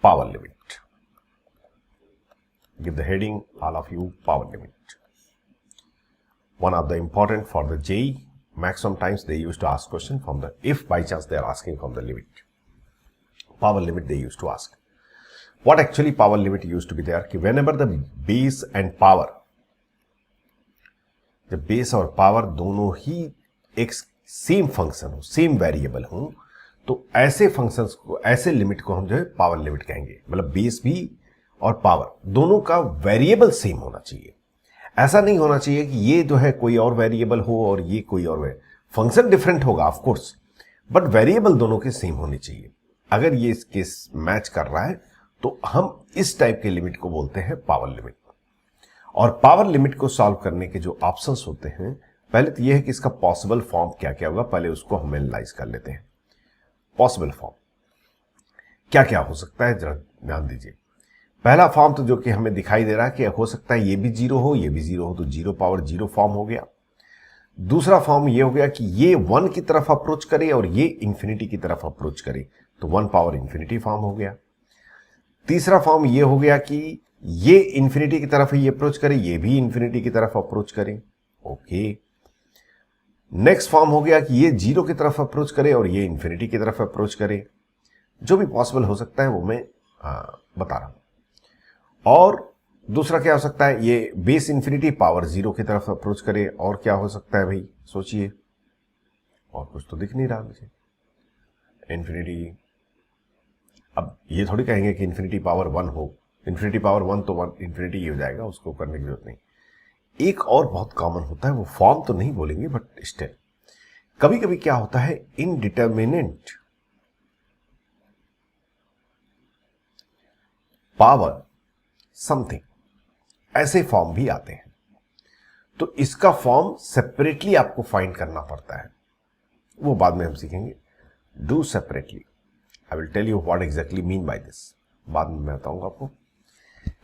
power limit. Give the heading, all of you, power limit. One of the important for the JEE, maximum times they used to ask question from the, if by chance they are asking from the limit. Power limit they used to ask. What actually power limit used to be there? कि whenever the base and power, जब base और power दोनों ही एक same function हो, same variable हो, तो ऐसे functions को, ऐसे लिमिट को हम जो है पावर लिमिट कहेंगे. मतलब बेस भी और पावर दोनों का वेरिएबल सेम होना चाहिए. ऐसा नहीं होना चाहिए कि ये जो है कोई और वेरिएबल हो और ये कोई और फंक्शन डिफरेंट होगा ऑफ कोर्स, बट वेरिएबल दोनों के सेम होने चाहिए. अगर ये केस मैच कर रहा है तो हम इस टाइप के लिमिट को बोलते हैं पावर लिमिट. और पावर लिमिट को सॉल्व करने के जो ऑप्शंस होते हैं, पहले तो यह है कि इसका पॉसिबल फॉर्म क्या क्या होगा, पहले उसको हम एनालाइज कर लेते हैं. पॉसिबल फॉर्म क्या क्या हो सकता है, जरा ध्यान दीजिए. पहला फॉर्म तो जो कि हमें दिखाई दे रहा है कि हो सकता है ये भी जीरो हो, ये भी जीरो हो, तो जीरो पावर जीरो फॉर्म हो गया. दूसरा फॉर्म ये हो गया कि ये 1 की तरफ अप्रोच करे और ये इंफिनिटी की तरफ अप्रोच करे, तो 1 पावर इंफिनिटी फॉर्म हो गया. तीसरा फॉर्म ये हो गया कि ये इंफिनिटी की तरफ ही अप्रोच करे, ये भी इंफिनिटी की तरफ अप्रोच करे. ओके. नेक्स्ट फॉर्म हो गया कि ये जीरो की तरफ अप्रोच करे और ये इंफिनिटी की तरफ अप्रोच करे. जो भी पॉसिबल हो सकता है वो मैं बता रहा हूं. और दूसरा क्या हो सकता है, ये बेस इंफिनिटी पावर जीरो की तरफ अप्रोच करे. और क्या हो सकता है भाई, सोचिए. और कुछ तो दिख नहीं रहा मुझे. इंफिनिटी, अब ये थोड़ी कहेंगे कि इंफिनिटी पावर 1 हो. इंफिनिटी पावर 1 तो 1 इंफिनिटी ही हो जाएगा, उसको करने की जरूरत नहीं. एक और बहुत कॉमन होता है, वो फॉर्म तो नहीं बोलेंगे बट स्टिल कभी कभी क्या होता है, इनडिटर्मिनेंट पावर समथिंग, ऐसे फॉर्म भी आते हैं. तो इसका फॉर्म सेपरेटली आपको फाइंड करना पड़ता है, वो बाद में हम सीखेंगे. Do separately. I will tell you what exactly mean by this, बाद में मैं बताऊंगा आपको.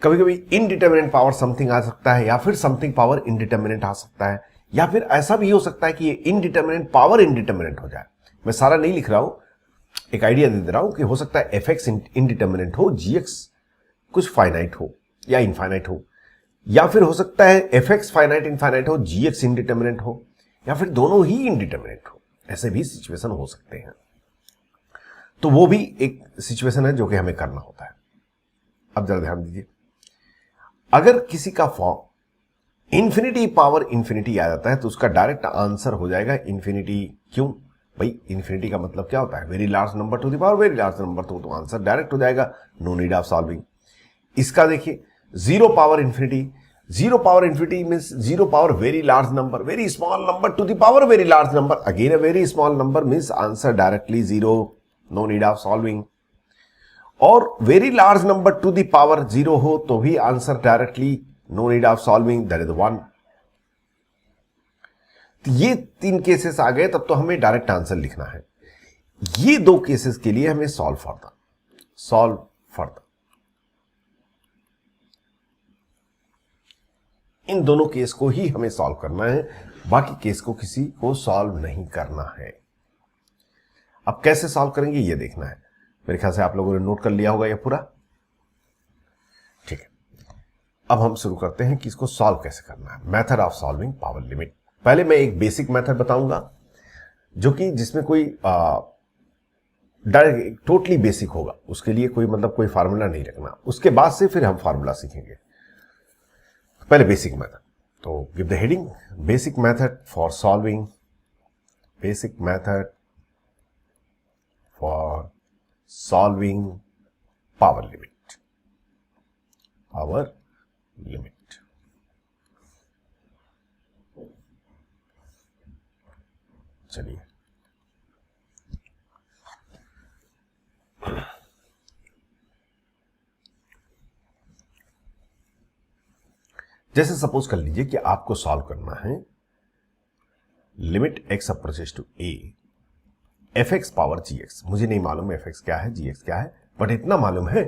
कभी कभी इनडिटर्मिनेंट पावर समथिंग आ सकता है, या फिर समथिंग पावर इनडिटर्मिनेंट आ सकता है, या फिर ऐसा भी हो सकता है कि ये इनडिटर्मिनेंट पावर इनडिटर्मिनेंट हो जाए. मैं सारा नहीं लिख रहा हूं, एक आइडिया दे रहा हूं कि हो सकता है एफएक्स इनडिटर्मिनेंट हो, जीएक्स कुछ फाइनाइट हो या इनफाइनाइट हो, या फिर हो सकता है एफएक्स फाइनाइट इनफाइनाइट हो, जीएक्स इनडिटर्मिनेंट हो, या फिर दोनों ही इनडिटर्मिनेंट हो. ऐसे भी सिचुएशन हो सकते हैं. तो वो भी एक सिचुएशन है जो कि हमें करना होता है. अब जरा ध्यान दीजिए. अगर किसी का फॉर्म इंफिनिटी पावर इंफिनिटी आ जाता है तो उसका डायरेक्ट आंसर हो जाएगा इंफिनिटी. क्यों भाई, इंफिनिटी का मतलब क्या होता है, very large number to the power very large number, तो आंसर डायरेक्ट हो जाएगा, नो नीड ऑफ सॉल्विंग. इसका देखिए, zero power infinity. Zero power infinity means zero power very large number, very small number to the power very large number, again a very small number means answer directly zero, no need of solving. और very large number to the power zero हो तो भी answer directly, no need of solving, that is 1. तो ये 3 cases आ गए, तब तो हमें डायरेक्ट आंसर लिखना है. ये 2 केसेस के लिए हमें सॉल्व फर्दर. इन दोनों केस को ही हमें सॉल्व करना है, बाकी केस को किसी को सॉल्व नहीं करना है. अब कैसे सॉल्व करेंगे ये देखना है. मेरे ख्याल से आप लोगों ने नोट कर लिया होगा ये पूरा. ठीक है, अब हम शुरू करते हैं कि इसको सॉल्व कैसे करना है. Method of solving power limit. पहले मैं एक बेसिक मेथड बताऊंगा, जो कि जिसमें कोई डायरेक्ट टोटली बेसिक होगा, उसके लिए कोई मतलब कोई फार्मूला नहीं रखना. उसके बाद से फिर हम फार्मूला सीखेंगे. पहले बेसिक मेथड. तो give the heading, basic method for solving, basic method for solving power limit. चलिए, जैसे सपोज कर लीजिए कि आपको सॉल्व करना है limit x approaches to a fx power gx. मुझे नहीं मालूम fx क्या है, gx क्या है, बट इतना मालूम है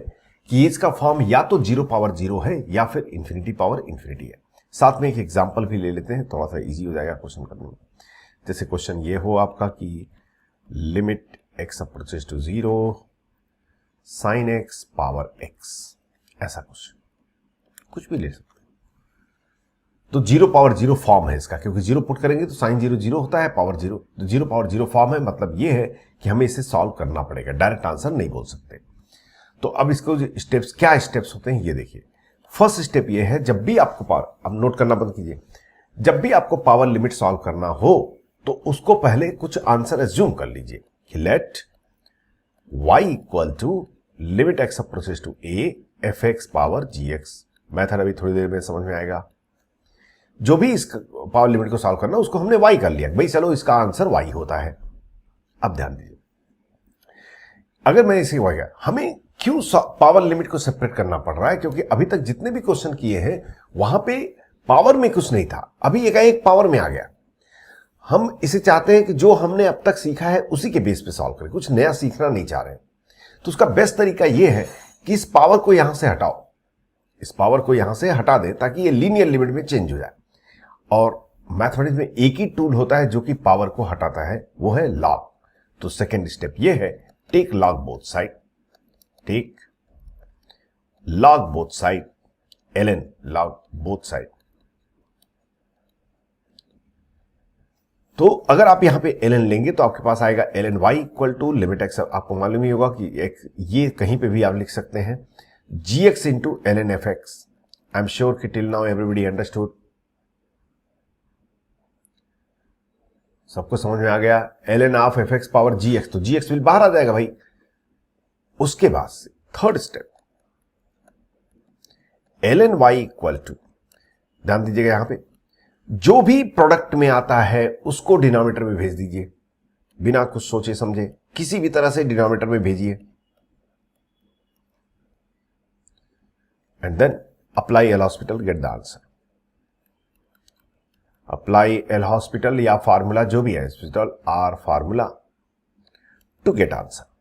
कि इसका फॉर्म या तो 0 पावर 0 है या फिर इंफिनिटी पावर इंफिनिटी है. साथ में एक एग्जांपल भी ले लेते हैं, थोड़ा सा इजी हो जाएगा क्वेश्चन करने में. जैसे क्वेश्चन ये हो आपका कि limit x approaches to 0 sine x power X, ऐसा कुछ भी ले सकते हैं। तो 0 पावर 0 फॉर्म है इसका, क्योंकि 0 पुट करेंगे तो साइन 0 0 होता है, पावर 0, तो 0 पावर 0 फॉर्म है। मतलब ये है कि हमें इसे सॉल्व करना पड़ेगा, डायरेक्ट आंसर नहीं बोल सकते। तो अब इसको स्टेप्स, क्या स्टेप्स होते हैं ये देखिए। फर्स्ट स्टेप ये है, जब भी आपको पावर, अब नोट करना बंद कीजिए, जब भी आपको पावर लिमिट सॉल्व करना हो तो उसको पहले कुछ आंसर एज्यूम कर लीजिए कि let y equal to limit x approaches to a F X power G X. Method अभी थोड़ी देर में समझ में आएगा। जो भी इस पावर लिमिट को सॉल्व करना उसको हमने y कर लिया, भाई चलो इसका आंसर y होता है। अब ध्यान दीजिए, अगर मैं इसे y का, हमें क्यों पावर लिमिट को सेपरेट करना पड़ रहा है? क्योंकि अभी तक जितने भी क्वेश्चन किए हैं वहां पे पावर में कुछ नहीं था, अभी एक पावर में आ गया। हम इसे चाहते हैं कि जो हमने अब तक सीखा है उसी के बेस पे सॉल्व करें, कुछ नया सीखना नहीं चाह रहे हैं। तो उसका बेस्ट तरीका यह है कि इस पावर को यहां से हटाओ, इस पावर को यहां से हटा दें ताकि ये लीनियर लिमिट में चेंज हो जाए। और मैथमेटिक्स में एक ही टूल होता है जो कि पावर को हटाता है, वो है लॉग। तो सेकेंड स्टेप ये है, take log both side, take log both side, ln log both side. तो अगर आप यहां पे ln लेंगे तो आपके पास आएगा ln y equal to limit x। आपको मालूम ही होगा कि ये कहीं पे भी आप लिख सकते हैं gx into ln F X. I am sure कि टिल नाउ एवरीबडी अंडरस्टूड, सबको समझ में आ गया। ln of F X power gx, तो gx बिल बाहर आ जाएगा भाई। उसके बाद से third step, ln y equal to, ध्यान दीजिएगा यहां पे जो भी प्रोडक्ट में आता है उसको डिनोमिनेटर में भेज दीजिए, बिना कुछ सोचे समझे किसी भी तरह से डिनोमिनेटर में भेजिए, and then apply L hospital, get the answer. Apply L hospital या फार्मूला जो भी है, hospital or formula to get answer.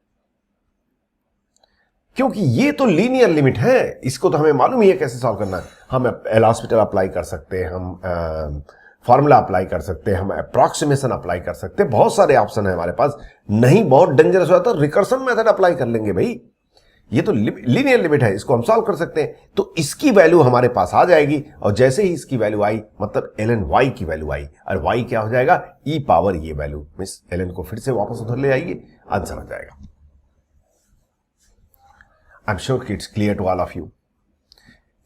क्योंकि ये तो लीनियर लिमिट है, इसको तो हमें मालूम ही है कैसे सॉल्व करना है। हम एल हॉस्पिटल अप्लाई कर सकते हैं, हम फॉर्मूला अप्लाई कर सकते हैं, हम अप्रॉक्सीमेशन अप्लाई कर सकते हैं, बहुत सारे ऑप्शन है हमारे पास। नहीं बहुत डेंजरस हुआ तो रिकर्सन मेथड अप्लाई कर लेंगे भाई, ये तो लीनियर लिमिट है, इसको हम सॉल्व कर सकते हैं। तो इसकी वैल्यू हमारे पास आ जाएगी, और जैसे ही इसकी वैल्यू आई मतलब ln y की वैल्यू आई, और y क्या हो जाएगा, e पावर ये वैल्यू, मिस ln को फिर से वापस उधर ले आइए, आंसर आ जाएगा। आई एम श्योर कि it's clear to all of you.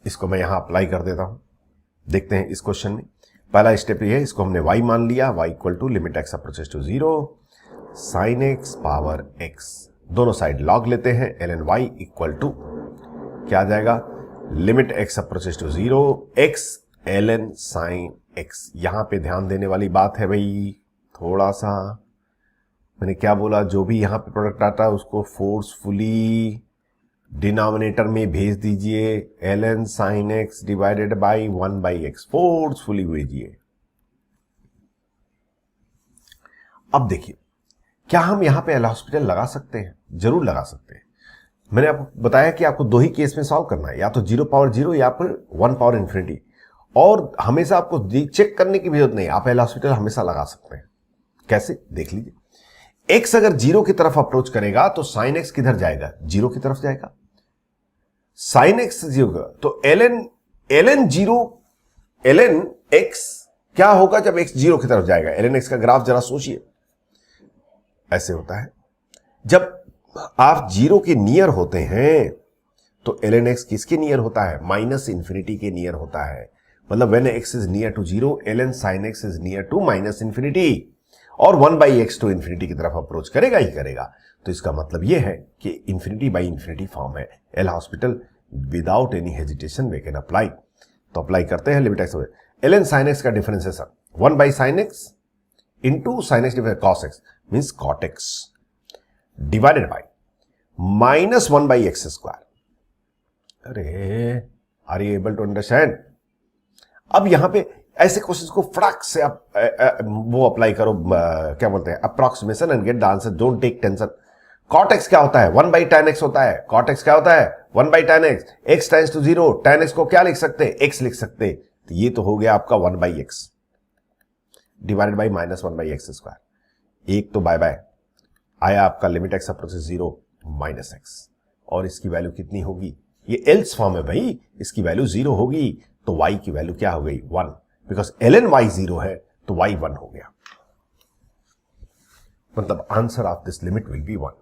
इसको मैं यहां अप्लाई कर देता हूं, देखते हैं इस क्वेश्चन में। पहला स्टेप ये है, इसको हमने y मान लिया, y equal to limit x approaches to 0 sine x power x, दोनों साइड लॉग लेते हैं। ln y इक्वल टू क्या आ जाएगा, limit x approaches to 0 x ln sine x। यहां पे ध्यान देने वाली बात है भाई, थोड़ा सा मैंने क्या बोला, जो भी यहां पे प्रोडक्ट आता है उसको फोर्सफुली डिनोमिनेटर में भेज दीजिए, ln sine x divided by 1/x, forcefully भेजिए। अब देखिए, क्या हम यहां पे एल हॉस्पिटल लगा सकते हैं? जरूर लगा सकते हैं। मैंने आपको बताया कि आपको दो ही केस में सॉल्व करना है, या तो 0 पावर 0 या फिर 1 पावर इंफिनिटी। और हमेशा आपको चेक करने की भी जरूरत नहीं, आप एल हॉस्पिटल हमेशा लगा सकते हैं। कैसे, देख लीजिए। x अगर 0 की तरफ अप्रोच करेगा तो साइन x किधर जाएगा, 0 की तरफ जाएगा। साइन x 0 तो ln 0 ln x क्या होगा जब x 0 की तरफ जाएगा? ln x का ग्राफ जरा सोचिए, ऐसे होता है। जब आप 0 के नियर होते हैं तो ln x किसके नियर होता है? माइनस इंफिनिटी के नियर होता है। मतलब when x is near to 0 ln sin x is near to minus infinity, और 1/x टू इंफिनिटी की तरफ अप्रोच करेगा ही करेगा। तो इसका मतलब यह है कि इंफिनिटी बाई इंफिनिटी फॉर्म है। L hospital without any hesitation we can apply. तो अप्लाई करते हैं, limit x ln sin x का डिफरेंस है sir 1/sin x into sin x divide cos x means cot x divided by minus 1/x square. अरे are you able to understand? अब यहां पे ऐसे क्वेश्चंस को फटाक से आप वो अप्लाई करो, क्या बोलते हैं, approximation and get the answer, don't take tension. cot x क्या होता है? 1/tan x होता है। cot x क्या होता है? 1/tan x, x tends to 0, tan x को क्या लिख सकते हैं? x लिख सकते हैं। तो ये तो हो गया आपका 1/x divided by minus 1/x square. एक तो बाय बाय आया आपका limit x approaches 0 minus x, और इसकी वैल्यू कितनी होगी, ये एल्स फॉर्म है भाई, इसकी वैल्यू 0 होगी, तो y की वैल्यू क्या हो गई 1, बिकॉज ln y 0 है तो y 1 हो गया, मतलब answer of this limit will be 1।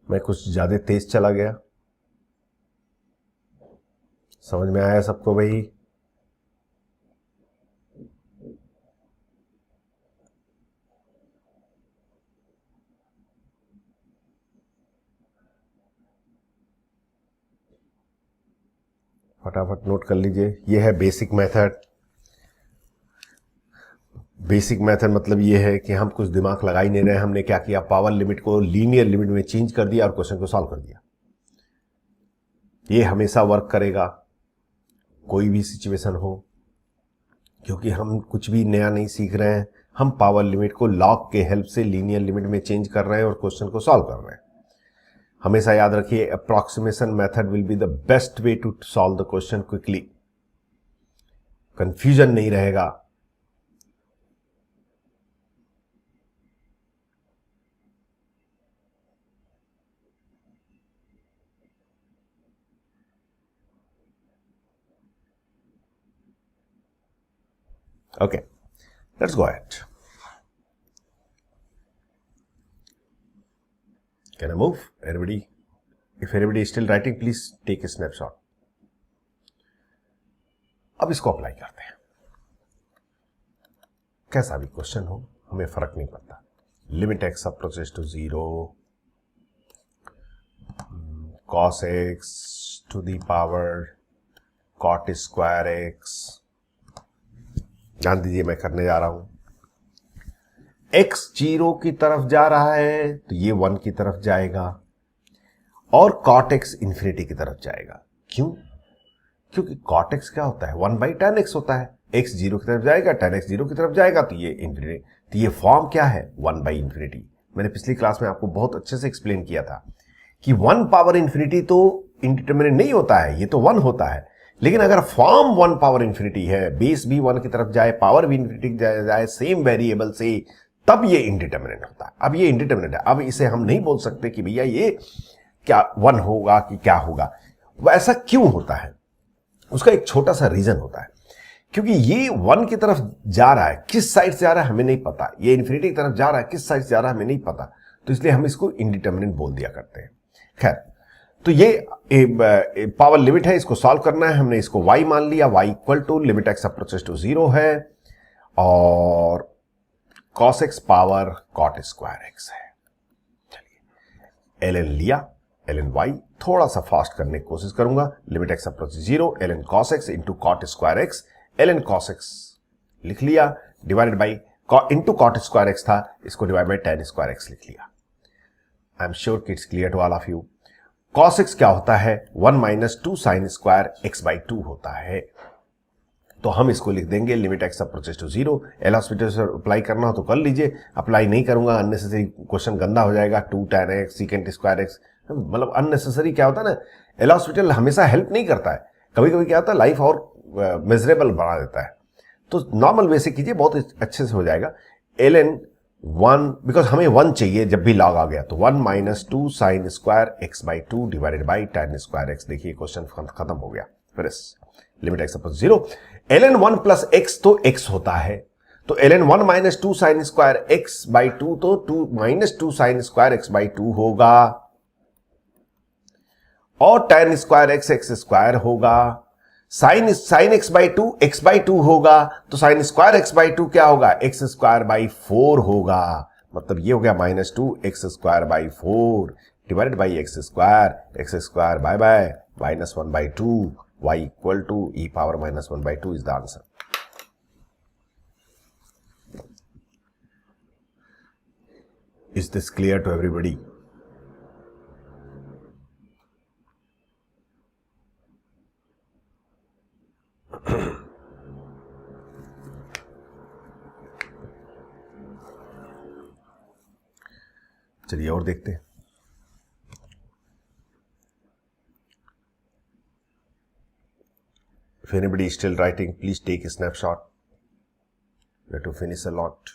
मैं कुछ ज्यादा तेज चला गया, समझ में आया सबको भाई? फटाफट नोट कर लीजिए, ये है बेसिक मेथड। बेसिक मेथड मतलब ये है कि हम कुछ दिमाग लगा ही नहीं रहे, हमने क्या किया, पावर लिमिट को लीनियर लिमिट में चेंज कर दिया और क्वेश्चन को सॉल्व कर दिया। ये हमेशा वर्क करेगा, कोई भी सिचुएशन हो, क्योंकि हम कुछ भी नया नहीं सीख रहे हैं, हम पावर लिमिट को लॉग के हेल्प से लीनियर लिमिट में चेंज कर रहे हैं और क्वेश्चन को सॉल्व कर रहे हैं। हमेशा याद रखिए, approximation method will be the best way to solve the question quickly, confusion नहीं रहेगा। Okay, let's go ahead. Can I move? Everybody, if everybody is still writing, please take a snapshot. अब इसको अप्लाई करते हैं, कैसा भी question हो हमें फर्क नहीं पड़ता। Limit x approaches to 0, cos x to the power cot square x, ध्यान दीजिए मैं करने जा रहा हूं, x 0 की तरफ जा रहा है तो ये 1 की तरफ जाएगा और cot x इंफिनिटी की तरफ जाएगा। क्यों? क्योंकि cot x क्या होता है, 1/tan x होता है, x 0 की तरफ जाएगा, tan x 0 की तरफ जाएगा तो ये इंफिनिटी, तो ये फॉर्म क्या है 1/इंफिनिटी। मैंने पिछली क्लास में आपको बहुत अच्छे से एक्सप्लेन किया था कि 1 पावर इंफिनिटी तो इंडिटरमिनेट नहीं होता है, ये तो 1 होता है, लेकिन अगर फॉर्म 1 पावर इंफिनिटी है, बेस भी 1 की तरफ जाए, पावर भी इंफिनिटी की जाए सेम वेरिएबल से, तब ये इंडिटरमिनेट होता है। अब ये इंडिटरमिनेट है, अब इसे हम नहीं बोल सकते कि भैया ये क्या 1 होगा कि क्या होगा। वैसा क्यों होता है, उसका एक छोटा सा रीजन होता है, क्योंकि ये 1 की तरफ जा रहा है, किस साइड से जा रहा है हमें नहीं पता, ये इंफिनिटी की तरफ जा रहा है, किस साइड से जा रहा है हमें नहीं पता, तो इसलिए हम इसको इंडिटरमिनेट बोल दिया करते हैं। खैर, तो ये पावर लिमिट है, इसको सॉल्व करना है, हमने इसको y मान लिया, y equal to limit x approaches to 0 है और cos x power cot square x है। चलिए ln लिया, ln y थोड़ा सा फास्ट करने की कोशिश करूंगा, limit x approaches 0 ln cos x into cot square x, ln cos x लिख लिया, divided by into cot square x था, इसको divide by tan square x लिख लिया। आई एम श्योर कि it's clear to all of you. cos x क्या होता है, 1 minus 2 sine square x by 2 होता है, तो हम इसको लिख देंगे limit x approaches to 0। L hospital से अप्लाई करना हो तो कर लीजिए, अप्लाई नहीं करूंगा, अननेसेसरी क्वेश्चन गंदा हो जाएगा, 2 tan x secant square x, मतलब अननेसेसरी क्या होता है ना, एल हॉस्पिटल हमेशा हेल्प नहीं करता है, कभी कभी क्या होता है लाइफ और मिजरेबल बना देता है, तो नॉर्मल वे से कीजिए, बहुत अच्छे से हो जाएगा। ln 1, बिकॉज हमें 1 चाहिए जब भी लॉग आ गया, तो 1 minus 2 sine square x by 2 divided by tan square x। देखिए क्वेश्चन खत्म हो गया। फिर limit x approaches 0, ln 1 plus x तो x होता है, तो ln 1 minus 2 sine square x by 2 तो 2 minus 2 sine square x by 2 होगा, और tan स्क्वायर x स्क्वायर होगा, sine x by 2 x by 2 होगा, तो साइन स्क्वायर x बाई 2 क्या होगा, x स्क्वायर बाई 4 होगा, मतलब ये हो गया minus 2 x square by 4 divided by x square by by minus 1 by 2, y equal to e power minus 1 by 2 is the answer. Is this clear to everybody? चलिए और देखते हैं। If anybody is still writing, please take a snapshot. We have to finish a lot.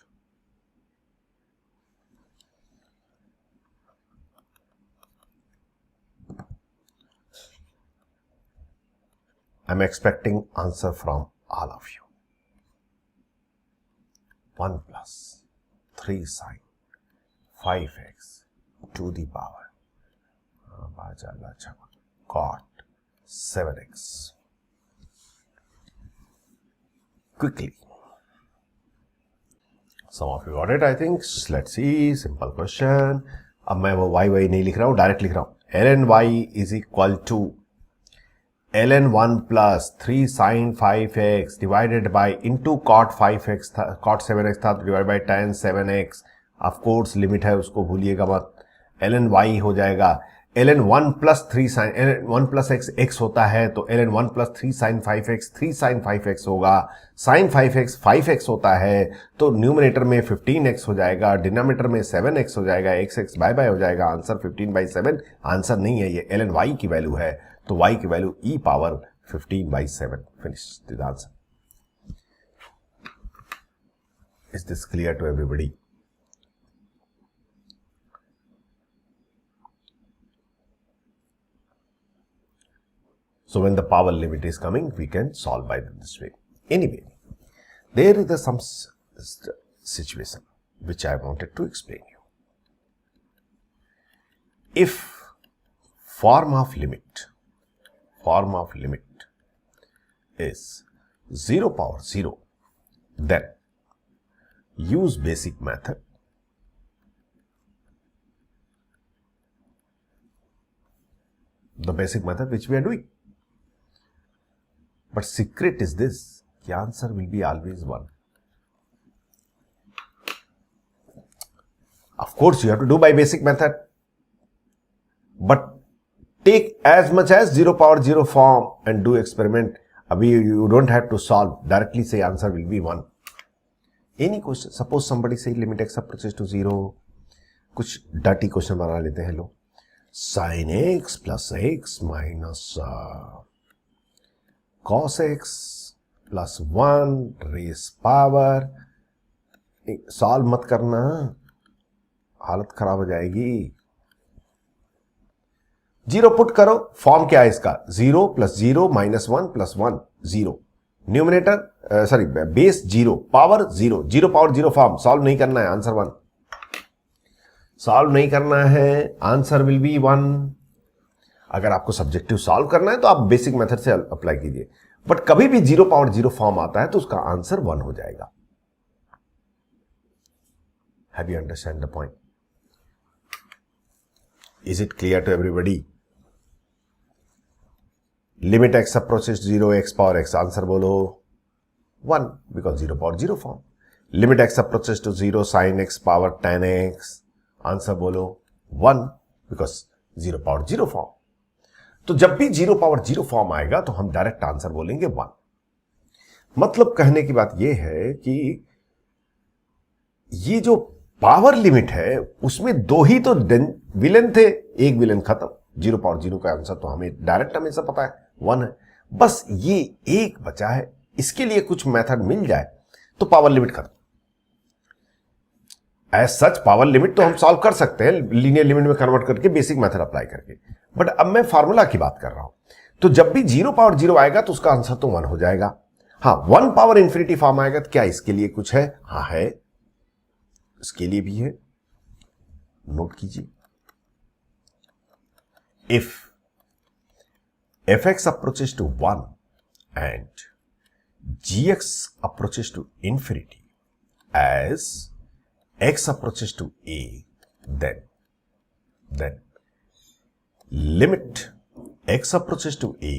I'm expecting answer from all of you. 1 plus 3 sine 5x to the power cot 7x. Quickly. Some of you got it, I think. Let's see. Simple question. अब मैं वो y नहीं लिख रहा हूं, direct लिख रहा हूं. ln y is equal to ln 1 plus 3 sin 5x divided by into cot 5x था, cot 7x था, divided by tan 7x. Of course limit है, उसको भूलिएगा मत. ln y हो जाएगा ln 1 plus 3 sin ln 1 plus x x होता है, तो ln 1 plus 3 sin 5x 3 sin 5x होगा. sin 5x 5x होता है, तो न्यूमरेटर में 15x हो जाएगा, डिनोमिनेटर में 7x हो जाएगा, x बाय बाय हो जाएगा. आंसर 15/7 आंसर नहीं है, ये ln y की वैल्यू है, तो y की value e power 15/7. Finish this answer. Is this clear to everybody? So when the power limit is coming, we can solve by this way. Anyway, there is some situation which I wanted to explain you. If form of limit is 0 power 0, then use basic method. The basic method which we are doing. But secret is this, the answer will be always 1. Of course, you have to do by basic method. But take as much as 0 power 0 form and do experiment. Abhi you don't have to solve. Directly say answer will be 1. Any question, suppose somebody say limit x approaches to 0. कुछ dirty question बना लेते हैं लोग. Sin x plus x minus cos x plus 1 raise power. Solve मत करना, हालत खराब हो जाएगी. 0 पुट करो. फॉर्म क्या है इसका? 0 plus 0 minus 1 plus 1 0. Numerator sorry base 0 power 0. 0 power 0 form. Solve नहीं करना है, आंसर 1. सॉल्व नहीं करना है, आंसर विल बी 1. अगर आपको सब्जेक्टिव सॉल्व करना है तो आप बेसिक मेथड से अप्लाई कीजिए. बट कभी भी 0 पावर 0 फॉर्म आता है तो उसका आंसर 1 हो जाएगा. Have you understand the point? Is it clear to everybody? Limit x approaches 0 x power x. Answer बोलो 1 because 0 power 0 form. Limit x approaches to 0 sine x power tan x. Answer बोलो 1 because 0 power 0 form. तो जब भी 0 power 0 form आएगा तो हम direct answer बोलेंगे 1. मतलब कहने की बात यह है कि ये जो पावर लिमिट है उसमें 2 ही तो विलेन थे, एक विलेन खत्म. 0 पावर 0 का आंसर तो हमें डायरेक्ट हमेशा पता है 1 है. बस ये एक बचा है, इसके लिए कुछ मेथड मिल जाए तो पावर लिमिट खत्म. एज सच पावर लिमिट तो हम सॉल्व कर सकते हैं लीनियर लिमिट में कन्वर्ट करके, बेसिक मेथड अप्लाई करके. बट अब मैं फार्मूला की बात कर रहा हूं. तो जब भी 0 पावर 0 आएगा तो उसका आंसर तो 1 हो जाएगा. हाँ, 1 पावर इंफिनिटी फॉर्म आएगा तो क्या इसके लिए कुछ है? हाँ है, इसके लिए भी है. नोट कीजिए. If fx approaches to 1 and gx approaches to infinity as x approaches to a, then limit x approaches to a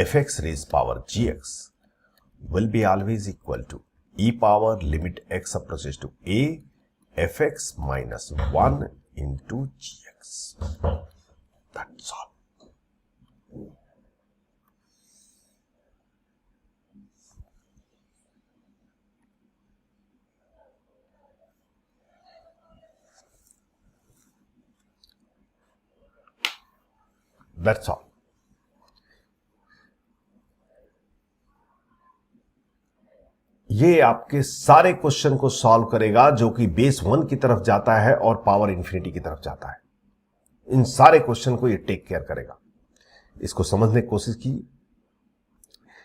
fx raised power gx will be always equal to e power limit x approaches to a fx minus 1 into gx. That's all. That's all. ये आपके सारे question को solve करेगा जो कि base 1 की तरफ जाता है और पावर इंफिनिटी की तरफ जाता है. इन सारे क्वेश्चन को ये टेक केयर करेगा. इसको समझने की कोशिश कीजिए.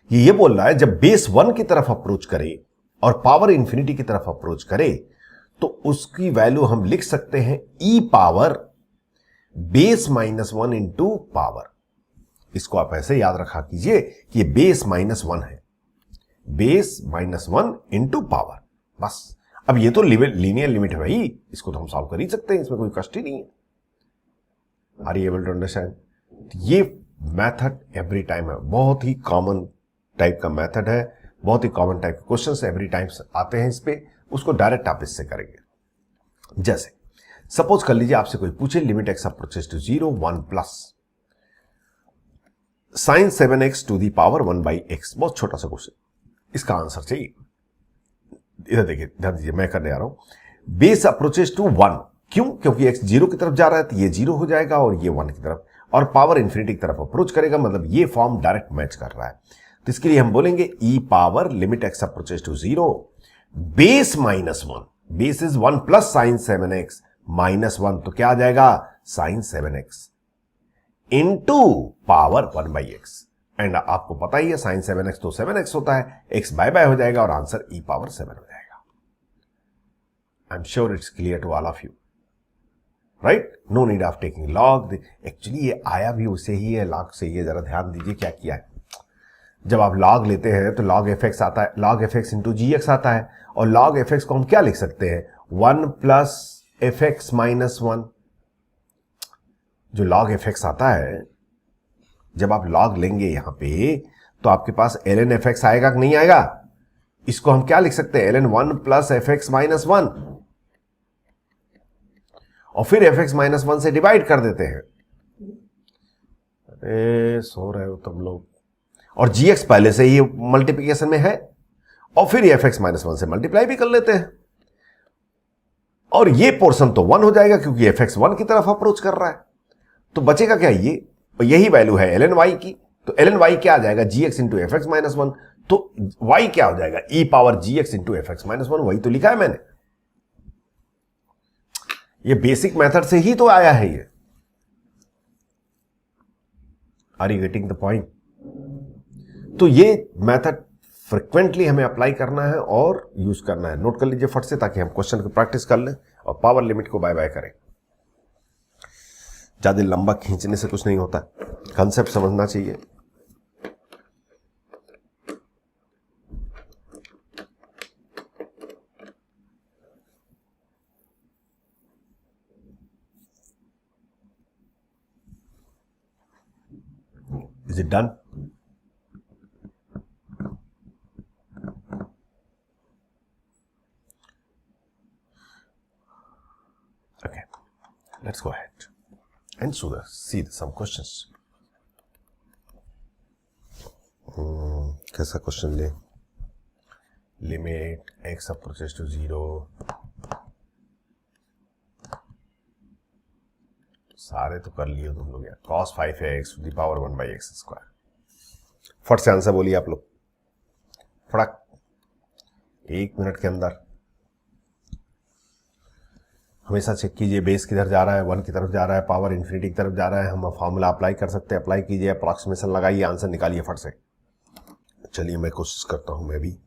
ये बोल रहा है जब बेस 1 की तरफ अप्रोच करे और पावर इंफिनिटी की तरफ अप्रोच करे तो उसकी वैल्यू हम लिख सकते हैं ई पावर बेस -1 इंटू पावर। इसको आप ऐसे याद रखा कीजिए कि ये बेस -1 है, बेस -1 इंटू पावर। बस अब ये तो लीनियर लिमिट है भाई, इसको तो हम सॉल्व कर ही सकते हैं, इसमें कोई कष्ट ही नहीं है। Are you able to understand? ये मेथड एवरी टाइम है, बहुत ही कॉमन टाइप का मेथड है, बहुत ही कॉमन टाइप के क्वेश्चंस एवरी टाइम आते हैं इस पे, उसको डायरेक्ट आप इससे करेंगे। जैसे सपोज कर लीजिए आपसे कोई पूछे limit x approaches to 0 1 plus sin 7x to the power 1/x, बहुत छोटा सा क्वेश्चन, इसका आंसर चाहिए। इधर देखिए, ध्यान दीजिए, मैं करने आ रहा हूं बेस अप्रोचेस टू 1, क्यों? क्योंकि x 0 की तरफ जा रहा है तो ये 0 हो जाएगा और ये 1 की तरफ, और पावर इंफिनिटी की तरफ अप्रोच करेगा, मतलब ये फॉर्म डायरेक्ट मैच कर रहा है। तो इसके लिए हम बोलेंगे e power limit x approaches to 0 base -1, base is 1 plus sine 7x -1, तो क्या आ जाएगा sign 7x into power 1/x। And आपको पता ही है साइन 7x तो 7x होता है, x बाय हो जाएगा और आंसर ई पावर 7 हो जाएगा। I am sure it's clear to all of you, right? No need of taking log. Actually ये आया भी उसे ही है, लॉग से ही है, जरा ध्यान दीजिए क्या किया है। जब आप लॉग लेते हैं तो लॉग एफ एक्स आता है, लॉग एफ एक्स इंटू जी एक्स आता है, और लॉग एफ एक्स को हम क्या लिख सकते हैं 1 प्लस एफ एक्स -1। जो log fx आता है, जब आप log लेंगे यहां पे तो आपके पास ln fx आएगा कि नहीं आएगा? इसको हम क्या लिख सकते हैं ln 1 प्लस fx -1, और फिर fx -1 से डिवाइड कर देते हैं। अरे सो रहे हो तुम लोग। और gx पहले से ही मल्टीप्लिकेशन में है, और फिर fx -1 से मल्टीप्लाई भी कर लेते हैं, और ये पोर्शन तो 1 हो जाएगा क्योंकि fx 1 की तरफ अप्रोच कर रहा है। तो बचेगा क्या? ये, यही वैल्यू है ln y की, तो ln y क्या आ जाएगा gx इंटू एफ एक्स -1, तो y क्या हो जाएगा e power gx into f x -1, वही तो लिखा है मैंने। ये बेसिक मेथड से ही तो आया है ये। Are you getting the point? तो ये मेथड फ्रिक्वेंटली हमें अप्लाई करना है और यूज करना है। नोट कर लीजिए फट से, ताकि हम क्वेश्चन की प्रैक्टिस कर लें और पावर लिमिट को बाय बाय करें। ज्यादा लंबा खींचने से कुछ नहीं होता, कंसेप्ट समझना चाहिए। Is it done? Okay, let's go ahead and see some questions. कैसा क्वेश्चन ले? लिमिट x अप्रोचेस टू 0, सारे तो कर लिए तुम लोग यार, cos 5x to the power 1/x²। फट से आंसर बोलिए आप लोग, फटक, 1 मिनट के अंदर। हमेशा चेक कीजिए बेस किधर जा रहा है, 1 की तरफ जा रहा है, पावर इंफिनिटी की तरफ जा रहा है। हम फॉर्मूला अप्लाई कर सकते हैं, अप्लाई कीजिए, अप्रॉक्सीमेशन लगाइए, आंसर निकालिए फट से। चलिए मैं कोशिश करता हूं मैं भी।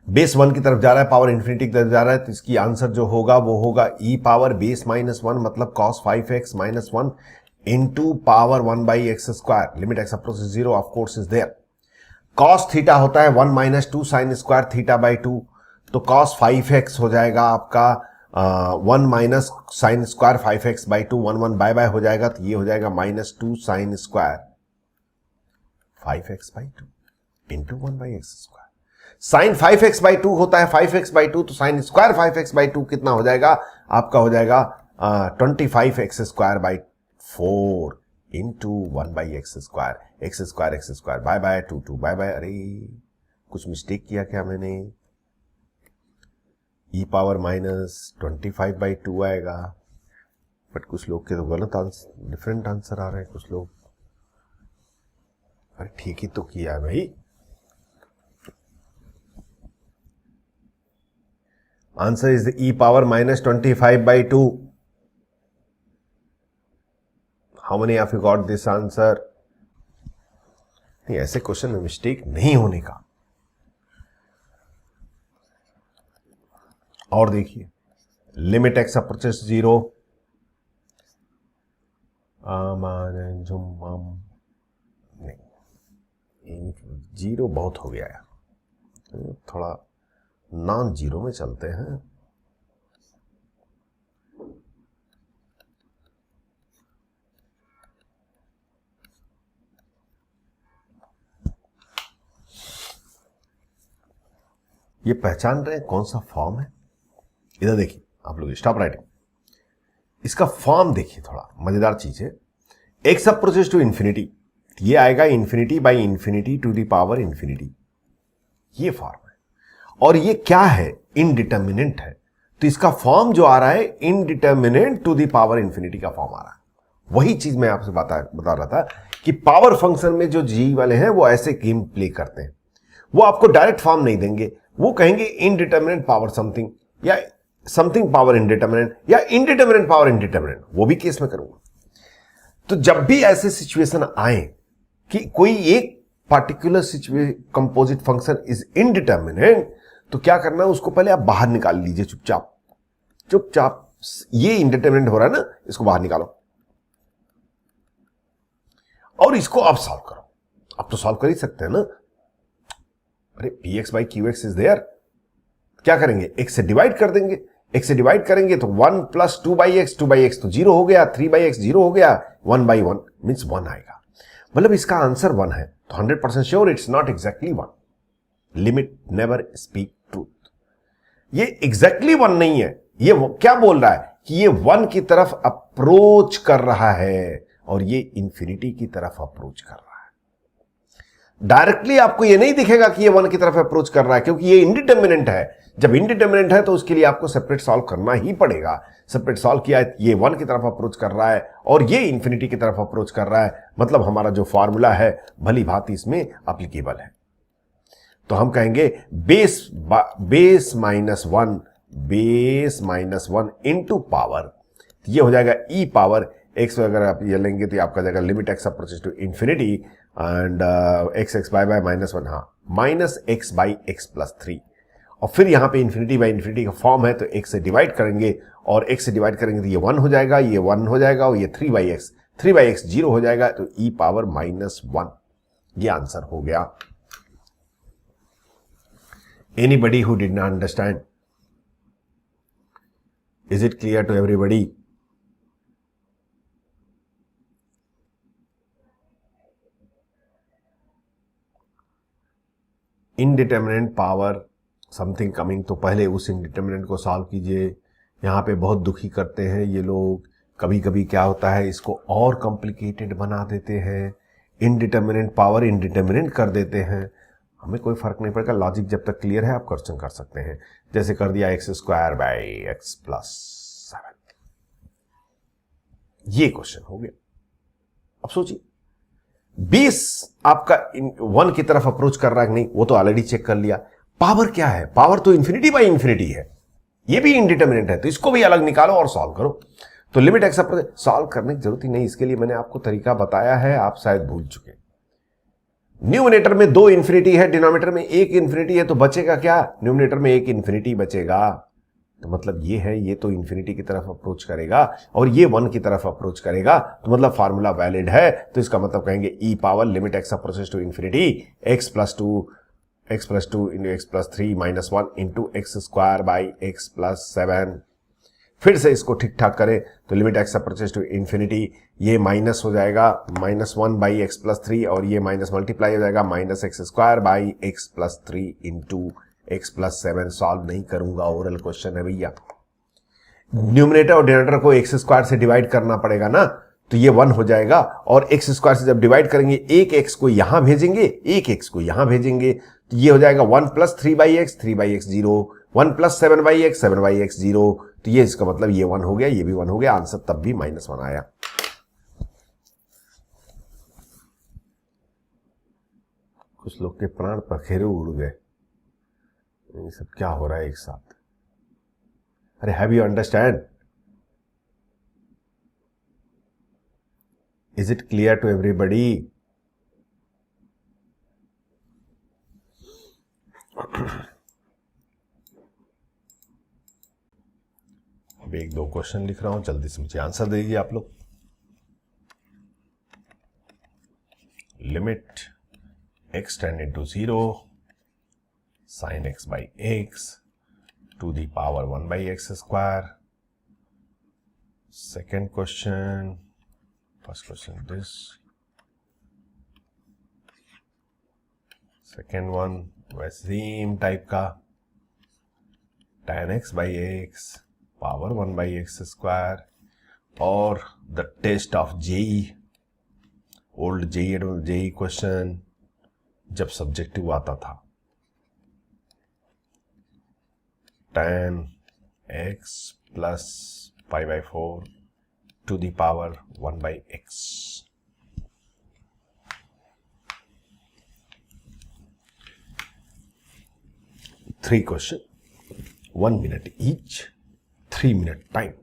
बेस 1 की तरफ जा रहा है, पावर इंफिनिटी की तरफ जा रहा है, तो इसकी आंसर जो होगा वो होगा ई पावर बेस -1 मतलब cos 5x -1 into power 1/x²। Limit x approaches 0 of course is there. cos theta होता है 1 - 2 साइन स्क्वायर थीटा बाई 2, तो cos 5x हो जाएगा आपका 1 minus sine square 5x by 2, 1 1 by हो जाएगा, तो ये हो जाएगा -2 sine square 5x by 2 into 1/x²। Sine 5x by 2 होता है 5x बाई 2, तो साइन स्क्वायर 5x बाई 2 कितना हो जाएगा आपका? हो जाएगा 25x² by 4 into 1/x²। x² by by 2 2 by by. अरे कुछ मिस्टेक किया क्या मैंने? ई पावर -25/2 आएगा, बट कुछ लोग के तो गलत आंसर, डिफरेंट आंसर आ रहे हैं कुछ लोग। अरे ठीक ही तो किया है भाई। Answer is E power -25/2। How many of you got this answer? नहीं, ऐसे क्वेश्चन में मिस्टेक नहीं होने का। और देखिए, लिमिट एक्स अप्रोचेस 0, नहीं, 0 बहुत हो गया है, थोड़ा नॉन जीरो में चलते हैं। ये पहचान रहे हैं कौन सा फॉर्म है? इधर देखिए आप लोग, स्टॉप राइटिंग। इसका फॉर्म देखिए, थोड़ा मजेदार चीज है। एक्स अप्रोचेस टू इंफिनिटी, ये आएगा infinity by infinity to the power infinity, ये फॉर्म है। और ये क्या है? इनडिटर्मिनेंट है। तो इसका फॉर्म जो आ रहा है indeterminate to the power infinity का फॉर्म आ रहा है। वही चीज मैं आपसे बता रहा था कि पावर फंक्शन में जो जी वाले हैं वो ऐसे गेम प्ले करते हैं। वो आपको डायरेक्ट फॉर्म नहीं देंगे, वो कहेंगे इनडिटर्मिनेंट पावर समथिंग, या समथिंग पावर इनडिटर्मिनेंट, या इनडिटर्मिनेंट पावर इनडिटर्मिनेंट, वो भी केस में करूंगा। तो जब भी ऐसे सिचुएशन आए कि कोई एक particular composite function is indeterminate, तो क्या करना है, उसको पहले आप बाहर निकाल लीजिए चुपचाप चुपचाप। ये इनडिटर्मिनेंट हो रहा है ना, इसको बाहर निकालो और इसको आप सॉल्व करो। आप तो सॉल्व कर ही सकते हैं ना। अरे P x by Q x is there, क्या करेंगे, एक्स से डिवाइड कर देंगे। एक्स से डिवाइड करेंगे तो 1 plus 2 by x, 2 by x तो 0 हो गया, 3 बाई एक्स 0 हो गया, 1 बाई 1 मीन्स 1 आएगा। मतलब इसका आंसर 1 है। तो 100% sure it's not exactly 1। Limit never speak truth. ये एग्जैक्टली 1 नहीं है। ये क्या बोल रहा है कि ये 1 की तरफ अप्रोच कर रहा है और ये इंफिनिटी की तरफ अप्रोच कर रहा है। डायरेक्टली आपको ये नहीं दिखेगा कि ये 1 की तरफ अप्रोच कर रहा है, क्योंकि ये इनडिटर्मिनेंट है। जब इनडिटर्मिनेंट है तो उसके लिए आपको सेपरेट सॉल्व करना ही पड़ेगा। सेपरेट सॉल्व किया है, ये 1 की तरफ अप्रोच कर रहा है और ये इंफिनिटी की तरफ अप्रोच कर रहा है, मतलब हमारा जो फॉर्मूला है भली भांति इसमें एप्लीकेबल है। तो हम कहेंगे base minus one into power, ये हो जाएगा ई पावर एक्स। अगर आप ये लेंगे तो आपका जाएगा limit x approaches to infinity and x by -1, हाँ, minus x by x plus 3। और फिर यहां पे इंफिनिटी बाई इंफिनिटी का फॉर्म है, तो एक्स से डिवाइड करेंगे और एक्स से डिवाइड करेंगे तो ये 1 हो जाएगा, ये 1 हो जाएगा और ये 3/x 0 हो जाएगा, तो ई पावर -1। ये आंसर हो गया। Anybody who did not understand? Is it clear to everybody? Indeterminate power something coming, तो पहले उस इनडिटर्मिनेंट को सॉल्व कीजिए। यहाँ पे बहुत दुखी करते हैं ये लोग। कभी कभी क्या होता है, इसको और कॉम्प्लिकेटेड बना देते हैं, इनडिटर्मिनेंट पावर इनडिटर्मिनेंट कर देते हैं। हमें कोई फर्क नहीं पड़ेगा, लॉजिक जब तक क्लियर है आप क्वेश्चन कर सकते हैं। जैसे कर दिया x² बाई एक्स प्लस 7, ये क्वेश्चन हो गया। अब सोचिए 20 आपका 1 की तरफ अप्रोच कर रहा है कि नहीं, वो तो ऑलरेडी चेक कर लिया। पावर क्या है? पावर तो इंफिनिटी बाई इंफिनिटी है, ये भी इनडिटर्मिनेंट है, तो इसको भी अलग निकालो और सॉल्व करो। तो लिमिट एक्स अप्रोच सॉल्व करने की जरूरत ही नहीं, इसके लिए मैंने आपको तरीका बताया है, आप शायद भूल चुके। न्यूमरेटर में 2 इंफिनिटी है, डिनोमिनेटर में 1 इंफिनिटी है, तो बचेगा क्या? न्यूमरेटर में 1 इंफिनिटी बचेगा। तो मतलब ये है, ये तो इंफिनिटी की तरफ अप्रोच करेगा और ये 1 की तरफ अप्रोच करेगा, तो मतलब फार्मूला वैलिड है। तो इसका मतलब कहेंगे e power limit x approaches to infinity x plus 2 into x plus 3 -1 into x² by x plus 7। फिर से इसको ठीक ठाक करें तो limit x approaches to infinity, ये माइनस हो जाएगा -1 बाई एक्स प्लस 3 और ये माइनस मल्टीप्लाई हो जाएगा -x² by x plus 3 into x plus 7। Solve नहीं करूंगा, ओरल क्वेश्चन है भैया। न्यूमरेटर और डिनोमिनेटर को x² से डिवाइड करना पड़ेगा ना, तो ये 1 हो जाएगा और x² से जब डिवाइड करेंगे एक x को यहां भेजेंगे, एक x को यहां भेजेंगे, तो ये हो जाएगा 1 plus 3/x 3/x 0, 1 plus 7/x 7/x 0। तो ये इसका मतलब ये 1 हो गया, ये भी 1 हो गया, आंसर तब भी -1 आया। कुछ लोग के प्राण पखेरु उड़ गए, ये सब क्या हो रहा है एक साथ? अरे have you understand? Is it clear to everybody? अब एक दो क्वेश्चन लिख रहा हूं, जल्दी से मुझे आंसर दीजिए आप लोग। Limit x tending to 0 sin x by x to the power 1 by x square. Second question, first question this, second one same type का tan x by x power 1 by x square, और the test of JE, old JE question जब subjective आता था, tan x plus pi by 4 to the power 1 by x. Three question, 1 minute each, 3 minute time.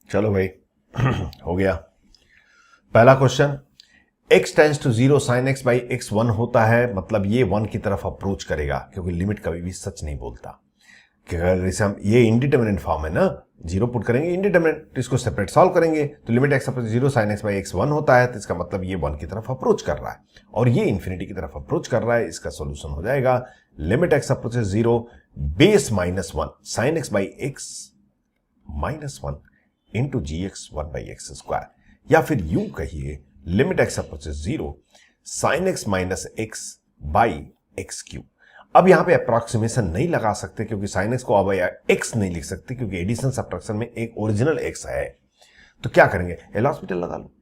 चलो भाई हो गया। पहला question, x tends to 0 sin x by x 1 होता है, मतलब ये 1 की तरफ अप्रोच करेगा, क्योंकि लिमिट कभी भी सच नहीं बोलता। जैसे हम ये इंडिटरमिनेंट फॉर्म है ना, 0 पुट करेंगे इंडिटरमिनेंट, तो इसको सेपरेट सॉल्व करेंगे तो limit x approach 0 sin x by x 1 होता है, तो इसका मतलब ये 1 की तरफ अप्रोच कर रहा है और ये इंफिनिटी की तरफ अप्रोच कर रहा है। इसका सॉल्यूशन हो जाएगा limit x approach 0 base minus 1 sin x by x minus 1 into gx 1 by x square, या फिर यूं कहिए limit x approach 0 sin x minus x by x cube. अब यहां पे अप्रोक्सीमेशन नहीं लगा सकते क्योंकि sin x को अब x नहीं लिख सकते, क्योंकि एडिशन सब्ट्रैक्शन में एक ओरिजिनल x है। तो क्या करेंगे, एल हॉस्पिटल लगा लो,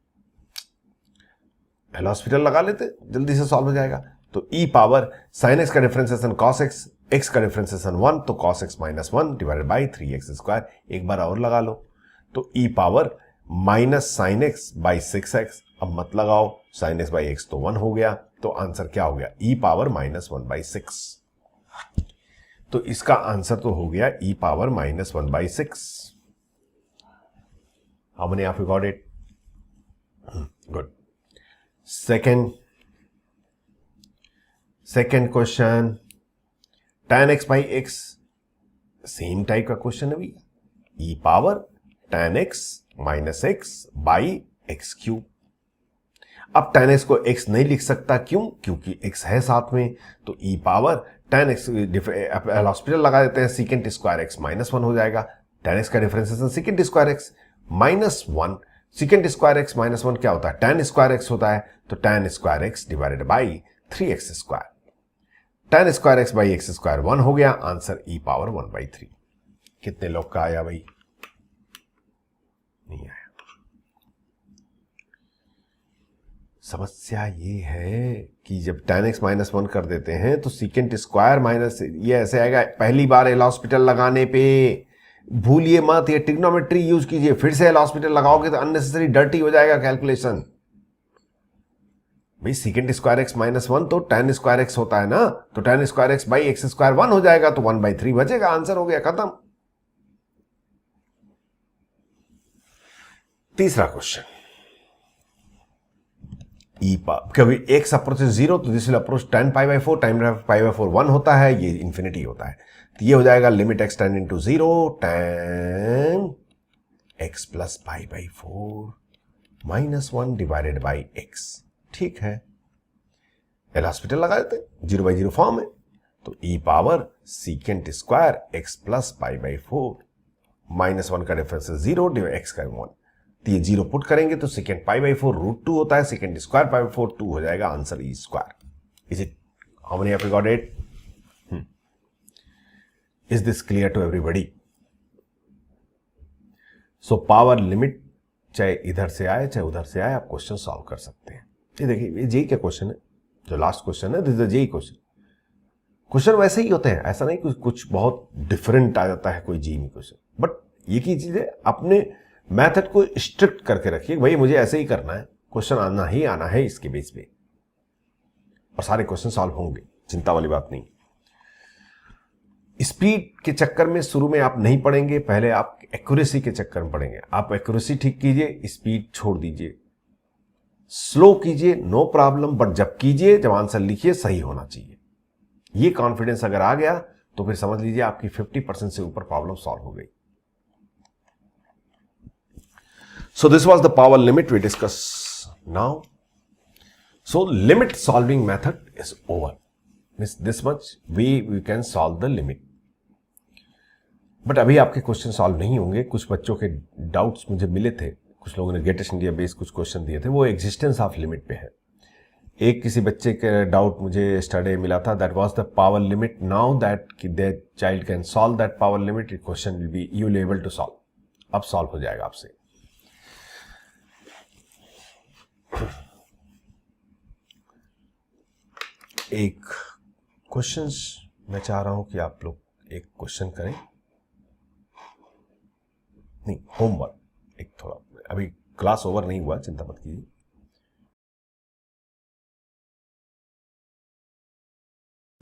एल हॉस्पिटल लगा लेते, जल्दी से सॉल्व हो जाएगा। तो e पावर sin x का डिफरेंशिएशन cos x, x का डिफरेंशिएशन 1, तो cos x minus 1 divided by 3x square, एक बार और लगा लो, तो e power minus sine x by 6x, अब मत लगाओ, साइन एक्स बाई x तो 1 हो गया, तो आंसर क्या हो गया, e पावर माइनस 1 बाई 6। तो इसका आंसर तो हो गया e power minus 1 by 6। How many of you got it? Good. Second question, tan x by x, same type का क्वेश्चन है भैया, e power tan x minus x by x cube. अब tan x को x नहीं लिख सकता, क्यों? क्योंकि x है साथ में, तो e power tan x hospital लगा देते हैं, सीकेंट स्क्वायर x माइनस 1 हो जाएगा, tan x का differentiation secant square x minus 1, secant square x minus 1 क्या होता है, tan स्क्वायर x होता है, तो tan square x divided by 3x square, tan square x by x square 1 हो गया, आंसर e पावर 1 बाई 3। कितने लोग का आया भाई? नहीं आया। समस्या ये है कि जब tan x माइनस 1 कर देते हैं तो सीकेंट स्क्वायर माइनस, ये ऐसे आएगा, पहली बार एल हॉस्पिटल लगाने पे भूलिए मत, ये ट्रिग्नोमेट्री यूज कीजिए, फिर से एल हॉस्पिटल लगाओगे तो अननेसेसरी डर्टी हो जाएगा कैलकुलेशन। भाई सीकेंट स्क्वायर x माइनस 1 तो tan स्क्वायर x होता है ना, तो tan square x by x square 1 हो जाएगा, तो 1 बाई 3 बचेगा, आंसर हो गया, खत्म। तीसरा क्वेश्चन, कभी x अप्रोच 0 तो this will approach tan pi by 4, tan pi by 4 1 होता है, ये इंफिनिटी होता है, तो ये हो जाएगा limit x tending to 0 tan x plus pi by 4 minus 1 divided by x। ठीक है, एल हॉस्पिटल लगा देते, 0 बाई 0 फॉर्म है, तो e power secant square x plus pi by 4 minus 1 का डिफरेंस 0 x का 1, तो ये 0 पुट करेंगे तो सेकेंड पाई बाई 4 रूट 2 होता है, सेकेंड स्क्वायर पाई बाई 4 2 हो जाएगा, answer e square. Is it, how many of you got it? Is this clear to everybody? So power limit चाहे इधर से आए चाहे उधर से आए, आप क्वेश्चन सॉल्व कर सकते हैं। ये देखिए, ये जेई का क्वेश्चन है, जो लास्ट क्वेश्चन है, this is the JEE question. Question वैसे ही होते हैं, ऐसा नहीं कुछ बहुत डिफरेंट आ जाता है कोई जेई में क्वेश्चन, बट ये की चीज है, अपने मेथड को स्ट्रिक्ट करके रखिए, भाई मुझे ऐसे ही करना है, क्वेश्चन आना ही आना है इसके बेस पे, और सारे क्वेश्चन सॉल्व होंगे, चिंता वाली बात नहीं। स्पीड के चक्कर में शुरू में आप नहीं पढ़ेंगे, पहले आप एक्यूरेसी के चक्कर में पढ़ेंगे। आप एक्यूरेसी ठीक कीजिए, स्पीड छोड़ दीजिए, स्लो कीजिए, नो प्रॉब्लम, बट जब कीजिए, जब आंसर लिखिए, सही होना चाहिए। ये कॉन्फिडेंस अगर आ गया तो फिर समझ लीजिए आपकी 50% से ऊपर प्रॉब्लम सॉल्व हो गई। So this was the power limit we discussed now. So limit solving method is over. Means this much we can solve the limit. But अभी आपके क्वेश्चन सॉल्व नहीं होंगे। कुछ बच्चों के डाउट्स मुझे मिले थे, कुछ लोगों ने गेटेस्ट इंडिया बेस कुछ क्वेश्चन दिए थे, वो एग्जिस्टेंस ऑफ लिमिट पे है। एक किसी बच्चे के डाउट मुझे स्टडी मिला था, that was the power limit. Now that that child can solve that power limit, it question will be you will able to solve. अब सॉल्व हो जाएगा आपसे। एक क्वेश्चंस मैं चाह रहा हूं कि आप लोग एक क्वेश्चन करें, नहीं होमवर्क एक थोड़ा, अभी क्लास ओवर नहीं हुआ, चिंता मत कीजिए।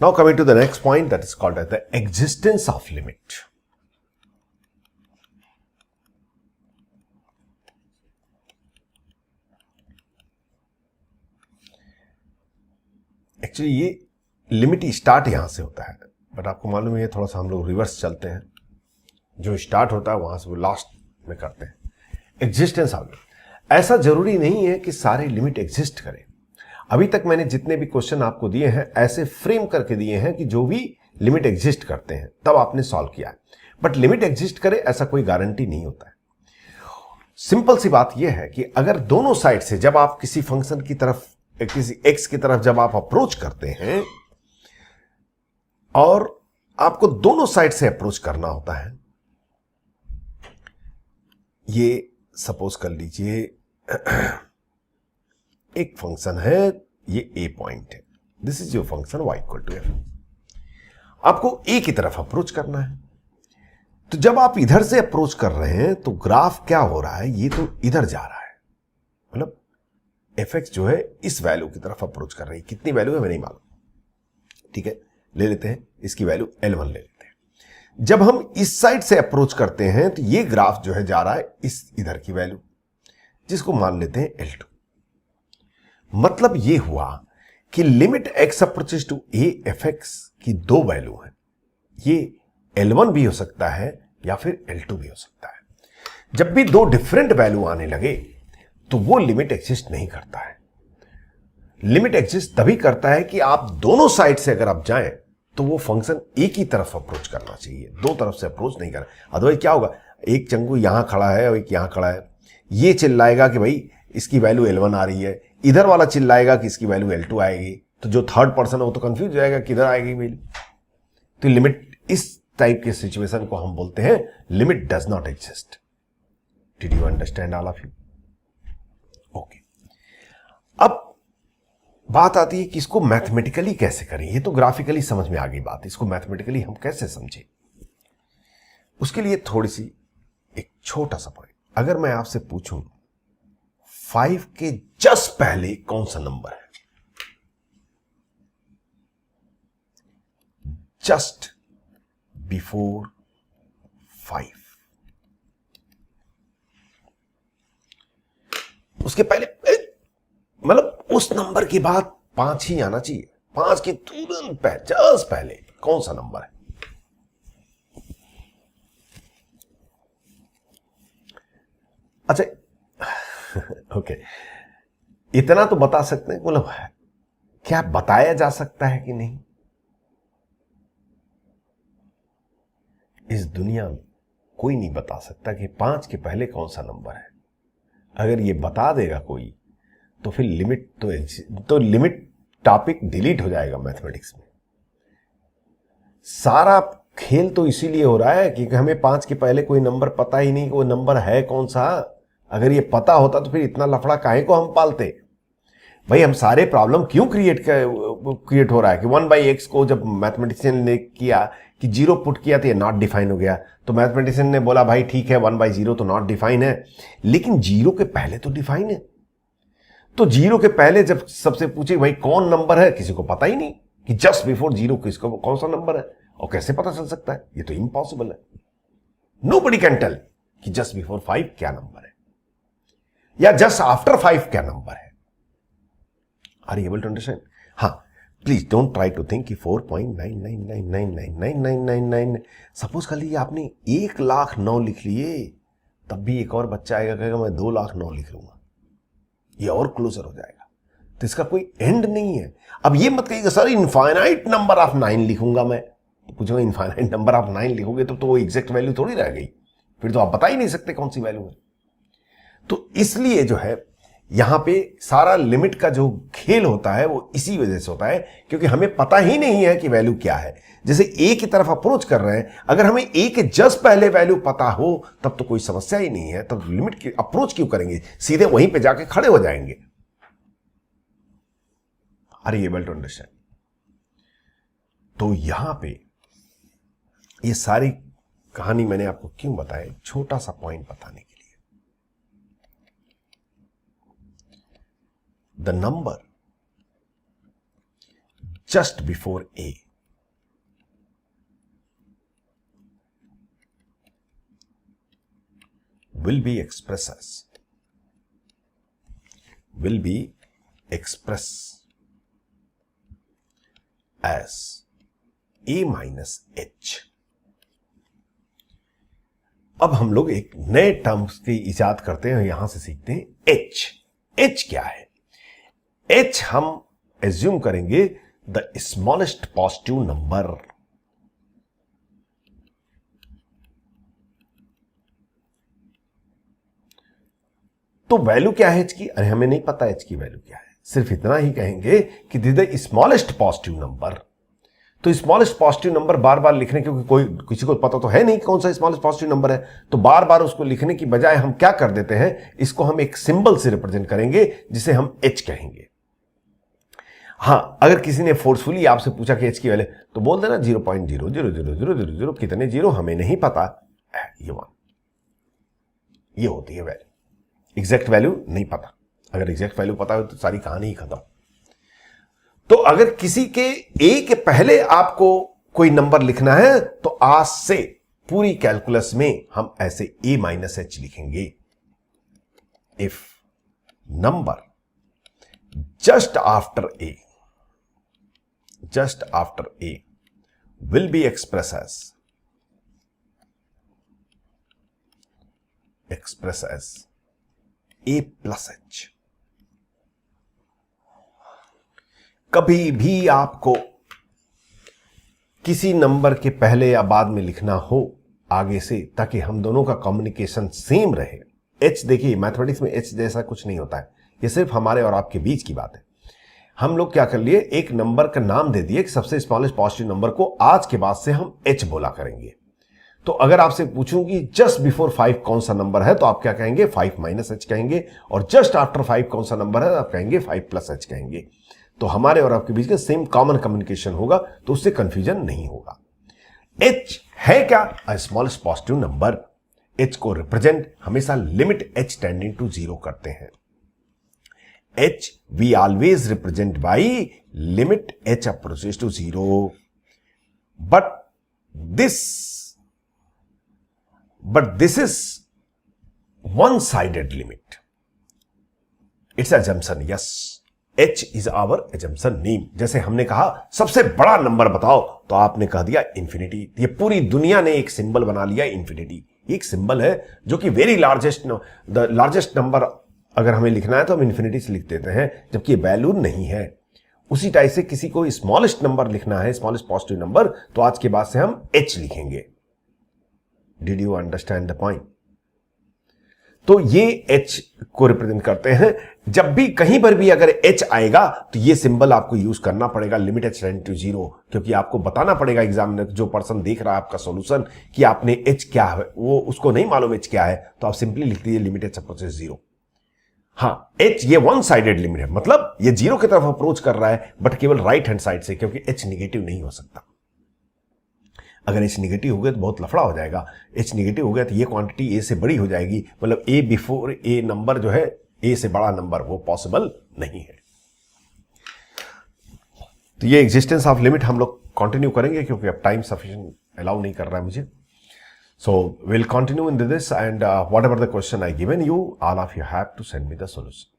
Now coming to the next point, that is called as the existence of limit. Actually ये लिमिट स्टार्ट यहां से होता है, बट आपको मालूम है ये थोड़ा सा हम लोग रिवर्स चलते हैं, जो स्टार्ट होता है वहां से वो लास्ट में करते हैं। एग्जिस्टेंस ऑफ लिमिट, ऐसा जरूरी नहीं है कि सारे लिमिट एग्जिस्ट करें। अभी तक मैंने जितने भी क्वेश्चन आपको दिए हैं ऐसे फ्रेम करके दिए हैं कि जो भी लिमिट एग्जिस्ट करते हैं तब आपने सॉल्व किया है, बट लिमिट एग्जिस्ट करे ऐसा कोई गारंटी नहीं होता है। सिंपल सी बात यह है कि अगर दोनों साइड से जब आप किसी फंक्शन की तरफ, किसी एक्स की तरफ जब आप अप्रोच करते हैं और आपको दोनों साइड से अप्रोच करना होता है, ये सपोज कर लीजिए एक फंक्शन है, ये ए पॉइंट है, this is your function y equal to F. आपको ए की तरफ अप्रोच करना है, तो जब आप इधर से अप्रोच कर रहे हैं तो ग्राफ क्या हो रहा है, ये तो इधर जा रहा है, मतलब एफ एक्स जो है इस वैल्यू की तरफ अप्रोच कर रही है। कितनी वैल्यू है मैं नहीं मालूम, ठीक है, ले लेते हैं इसकी वैल्यू L1 ले लेते हैं। जब हम इस साइड से अप्रोच करते हैं तो ये ग्राफ जो है जा रहा है इस इधर की वैल्यू, जिसको मान लेते हैं L2। मतलब ये हुआ कि limit x approaches to a F x की दो वैल्यू है, ये L1 भी हो सकता है या फिर L2 भी हो सकता है। जब भी दो डिफरेंट वैल्यू आने लगे तो वो लिमिट एग्जिस्ट नहीं करता है। लिमिट एग्जिस्ट तभी करता है कि आप दोनों साइड से अगर आप जाएं तो वो फंक्शन एक ही तरफ अप्रोच करना चाहिए, दो तरफ से अप्रोच नहीं करना। अदरवाइज क्या होगा, एक चंगू यहां खड़ा है और एक यहां खड़ा है, ये चिल्लाएगा कि भाई इसकी वैल्यू L1 आ रही है, इधर वाला चिल्लाएगा कि इसकी वैल्यू L2 आएगी, तो जो थर्ड पर्सन है वो तो कंफ्यूज हो जाएगा किधर आएगी वैल्यू। तो लिमिट, इस टाइप के सिचुएशन को हम बोलते हैं limit does not exist. Did you understand all of you? Okay, अब बात आती है कि इसको मैथमेटिकली कैसे करें। ये तो ग्राफिकली समझ में आ गई बात, इसको मैथमेटिकली हम कैसे समझें, उसके लिए थोड़ी सी एक छोटा सा पॉइंट। अगर मैं आपसे पूछूं 5 के जस्ट पहले कौन सा नंबर है, जस्ट बिफोर 5, उसके पहले, मतलब उस नंबर के बाद 5 ही आना चाहिए, 5 के तुरंत जस्ट पहले कौन सा नंबर है? अच्छा ओके, इतना तो बता सकते हैं, मतलब क्या बताया जा सकता है कि नहीं? इस दुनिया में कोई नहीं बता सकता कि 5 के पहले कौन सा नंबर है। अगर ये बता देगा कोई तो फिर लिमिट तो लिमिट टॉपिक डिलीट हो जाएगा मैथमेटिक्स में। सारा खेल तो इसीलिए हो रहा है कि हमें 5 के पहले कोई नंबर पता ही नहीं, कोई नंबर है कौन सा। अगर ये पता होता तो फिर इतना लफड़ा काहे को हम पालते भाई। हम सारे प्रॉब्लम क्यों क्रिएट हो रहा है कि 1/x को जब मैथमेटिशियन ने किया कि 0 पुट किया तो ये नॉट डिफाइन हो गया, तो मैथमेटिशियन ने बोला भाई ठीक है 1/0 तो नॉट डिफाइन है, लेकिन 0 के पहले तो डिफाइन है। तो जीरो के पहले जब सबसे पूछे भाई कौन नंबर है, किसी को पता ही नहीं कि जस्ट बिफोर जीरो किसको कौन सा नंबर है, और कैसे पता चल सकता है, ये तो इम्पॉसिबल है। नोबडी कैन टेल कि जस्ट बिफोर 5 क्या नंबर है या जस्ट आफ्टर 5 क्या नंबर है। Are you able to understand? हाँ, please don't try to think कि 4.9999999999 सपोज कर लीजिए आपने 1,09,000 लिख लिए, तब भी एक और बच्चा आएगा कहेगा मैं 2,09,000 लिख लूंगा, ये और क्लोजर हो जाएगा। तो इसका कोई एंड नहीं है। अब ये मत कहिएगा सर इनफाइनाइट नंबर ऑफ 9 लिखूंगा मैं, तो पूछूंगा इनफाइनाइट नंबर ऑफ 9 लिखोगे तो वो एग्जैक्ट वैल्यू थोड़ी रह गई, फिर तो आप बता ही नहीं सकते कौन सी वैल्यू है। तो इसलिए जो है यहां पे सारा लिमिट का जो खेल होता है वो इसी वजह से होता है, क्योंकि हमें पता ही नहीं है कि वैल्यू क्या है। जैसे ए की तरफ अप्रोच कर रहे हैं, अगर हमें ए के जस्ट पहले वैल्यू पता हो तब तो कोई समस्या ही नहीं है, तब लिमिट की अप्रोच क्यों करेंगे, सीधे वहीं पे जाके खड़े हो जाएंगे। Are you able to understand? तो यहां पे ये सारी कहानी मैंने आपको क्यों बताया, छोटा सा पॉइंट बताने के लिए। The number just before A will be expressed as A minus H। अब हम लोग एक नए टर्म्स की इजाद करते हैं, यहां से सीखते हैं H। H क्या है? H हम एज्यूम करेंगे द स्मॉलेस्ट पॉजिटिव नंबर। तो वैल्यू क्या है H की? अरे हमें नहीं पता H की वैल्यू क्या है, सिर्फ इतना ही कहेंगे कि this the smallest positive number. तो स्मॉलेस्ट पॉजिटिव नंबर बार बार लिखने, क्योंकि कोई किसी को पता तो है नहीं कौन सा स्मॉलेस्ट पॉजिटिव नंबर है, तो बार बार उसको लिखने की बजाय हम क्या कर देते हैं, इसको हम एक सिंबल से रिप्रेजेंट करेंगे जिसे हम H कहेंगे। हां, अगर किसी ने फोर्सफुली आपसे पूछा कि H की वैल्यू, तो बोल देना 0.00000 कितने जीरो हमें नहीं पता, ये होती है वैल्यू। एग्जैक्ट वैल्यू नहीं पता, अगर एग्जैक्ट वैल्यू पता हो तो सारी कहानी ही खत्म। तो अगर किसी के ए के पहले आपको कोई नंबर लिखना है तो आज से पूरी कैलकुलस में हम ऐसे A माइनस H लिखेंगे। If number just after A will be expressed as A plus H। कभी भी आपको किसी नंबर के पहले या बाद में लिखना हो आगे से, ताकि हम दोनों का कम्युनिकेशन सेम रहे। H देखिए, मैथमेटिक्स में H जैसा कुछ नहीं होता है, ये सिर्फ हमारे और आपके बीच की बात है। हम लोग क्या कर लिए, एक नंबर का नाम दे दिए कि सबसे स्मॉलेस्ट पॉजिटिव नंबर को आज के बाद से हम H बोला करेंगे। तो अगर आपसे पूछूं कि जस्ट बिफोर 5 कौन सा नंबर है, तो आप क्या कहेंगे, 5 माइनस H कहेंगे, और जस्ट आफ्टर 5 कौन सा नंबर है, आप कहेंगे 5 प्लस H कहेंगे। तो हमारे और आपके बीच का सेम कॉमन कम्युनिकेशन होगा, तो उससे कंफ्यूजन नहीं होगा। H है क्या? A smallest positive number. H को रिप्रेजेंट हमेशा लिमिट H टेंडिंग टू 0 करते हैं। H we always represent by limit H approaches to 0, but this is one-sided limit. It's assumption, yes. H is our assumption name। जैसे हमने कहा सबसे बड़ा number बताओ, तो आपने कह दिया इंफिनिटी। ये पूरी दुनिया ने एक सिंबल बना लिया इंफिनिटी। एक सिंबल है जो कि वेरी द लार्जेस्ट नंबर अगर हमें लिखना है तो हम इन्फिनिटी से लिख देते हैं, जबकि ये वैल्यू नहीं है। उसी टाइप से किसी को स्मॉलेस्ट नंबर लिखना है, स्मॉलेस्ट पॉजिटिव नंबर, तो आज के बाद से हम H लिखेंगे। Did you understand the point? तो ये H को रिप्रेजेंट करते हैं। जब भी कहीं पर भी अगर H आएगा तो ये सिंबल आपको यूज करना पड़ेगा, लिमिट H टेंडिंग टू 0, क्योंकि आपको बताना पड़ेगा एग्जामिनर, जो पर्सन देख रहा है आपका सॉल्यूशन, कि आपने H क्या है, वो उसको नहीं मालूम H क्या है, तो आप सिंपली लिख दीजिए लिमिट H अप्रोचेस 0। हाँ, H ये वन साइडेड लिमिट है, मतलब ये 0 की तरफ अप्रोच कर रहा है, बट केवल राइट हैंड साइड से, क्योंकि H निगेटिव नहीं हो सकता। अगर H निगेटिव हो गया तो बहुत लफड़ा हो जाएगा। H निगेटिव हो गया तो ये क्वांटिटी A से बड़ी हो जाएगी, मतलब A बिफोर A नंबर जो है ए से बड़ा नंबर वो पॉसिबल नहीं है। तो ये एग्जिस्टेंस ऑफ लिमिट हम लोग कंटिन्यू करेंगे क्योंकि अब टाइम सफिशिएंट अलाउ नहीं कर रहा है मुझे। So we'll continue in this, and whatever the question I given you, all of you have to send me the solution.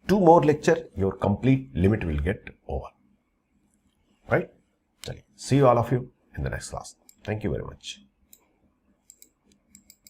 2 more lecture, your complete limit will get over. Right? See you all of you in the next class. Thank you very much.